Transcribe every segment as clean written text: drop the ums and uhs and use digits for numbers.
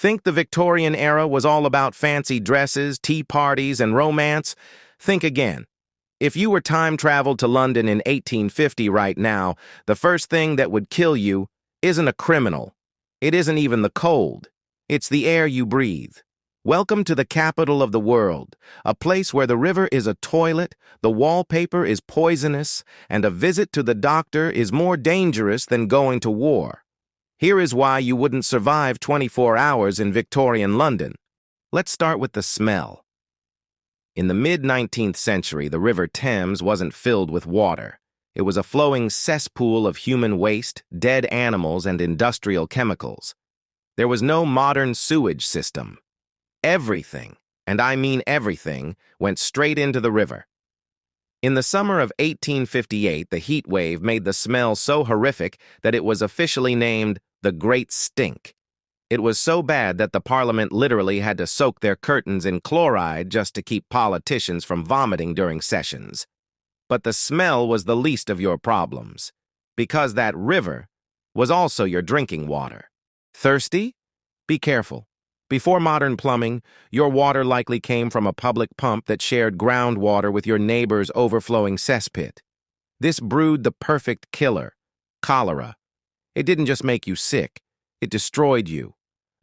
Think the Victorian era was all about fancy dresses, tea parties, and romance? Think again. If you were time-traveled to London in 1850 right now, the first thing that would kill you isn't a criminal. It isn't even the cold. It's the air you breathe. Welcome to the capital of the world, a place where the river is a toilet, the wallpaper is poisonous, and a visit to the doctor is more dangerous than going to war. Here is why you wouldn't survive 24 hours in Victorian London. Let's start with the smell. In the mid-19th century, the River Thames wasn't filled with water. It was a flowing cesspool of human waste, dead animals, and industrial chemicals. There was no modern sewage system. Everything, and I mean everything, went straight into the river. In the summer of 1858, the heat wave made the smell so horrific that it was officially named the Great Stink. It was so bad that the Parliament literally had to soak their curtains in chloride just to keep politicians from vomiting during sessions. But the smell was the least of your problems, because that river was also your drinking water. Thirsty? Be careful. Before modern plumbing, your water likely came from a public pump that shared groundwater with your neighbor's overflowing cesspit. This brewed the perfect killer, cholera. It didn't just make you sick, it destroyed you.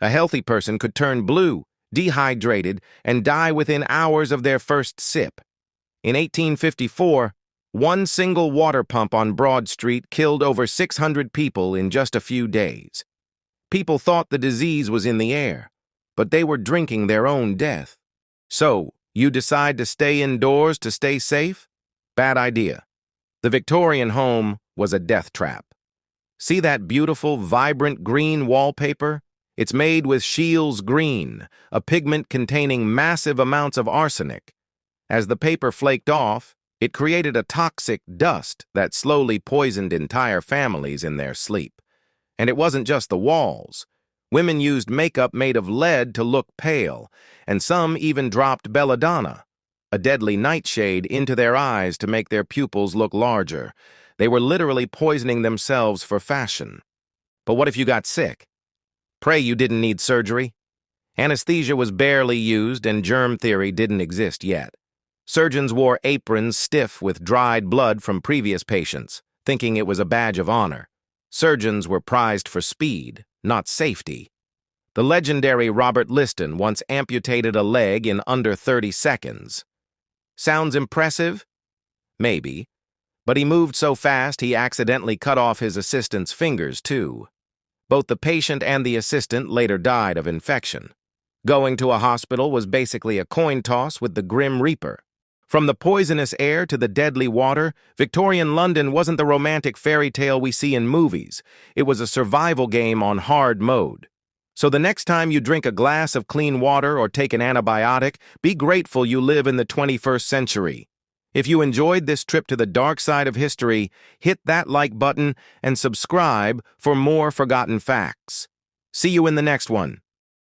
A healthy person could turn blue, dehydrated, and die within hours of their first sip. In 1854, one single water pump on Broad Street killed over 600 people in just a few days. People thought the disease was in the air, but they were drinking their own death. So, you decide to stay indoors to stay safe? Bad idea. The Victorian home was a death trap. See that beautiful, vibrant green wallpaper? It's made with Scheele's green, a pigment containing massive amounts of arsenic. As the paper flaked off, it created a toxic dust that slowly poisoned entire families in their sleep. And it wasn't just the walls. Women used makeup made of lead to look pale, and some even dropped belladonna, a deadly nightshade, into their eyes to make their pupils look larger. They were literally poisoning themselves for fashion. But what if you got sick? Pray you didn't need surgery. Anesthesia was barely used, and germ theory didn't exist yet. Surgeons wore aprons stiff with dried blood from previous patients, thinking it was a badge of honor. Surgeons were prized for speed, not safety. The legendary Robert Liston once amputated a leg in under 30 seconds. Sounds impressive? Maybe. But he moved so fast he accidentally cut off his assistant's fingers, too. Both the patient and the assistant later died of infection. Going to a hospital was basically a coin toss with the Grim Reaper. From the poisonous air to the deadly water, Victorian London wasn't the romantic fairy tale we see in movies. It was a survival game on hard mode. So the next time you drink a glass of clean water or take an antibiotic, be grateful you live in the 21st century. If you enjoyed this trip to the dark side of history, hit that like button and subscribe for more forgotten facts. See you in the next one.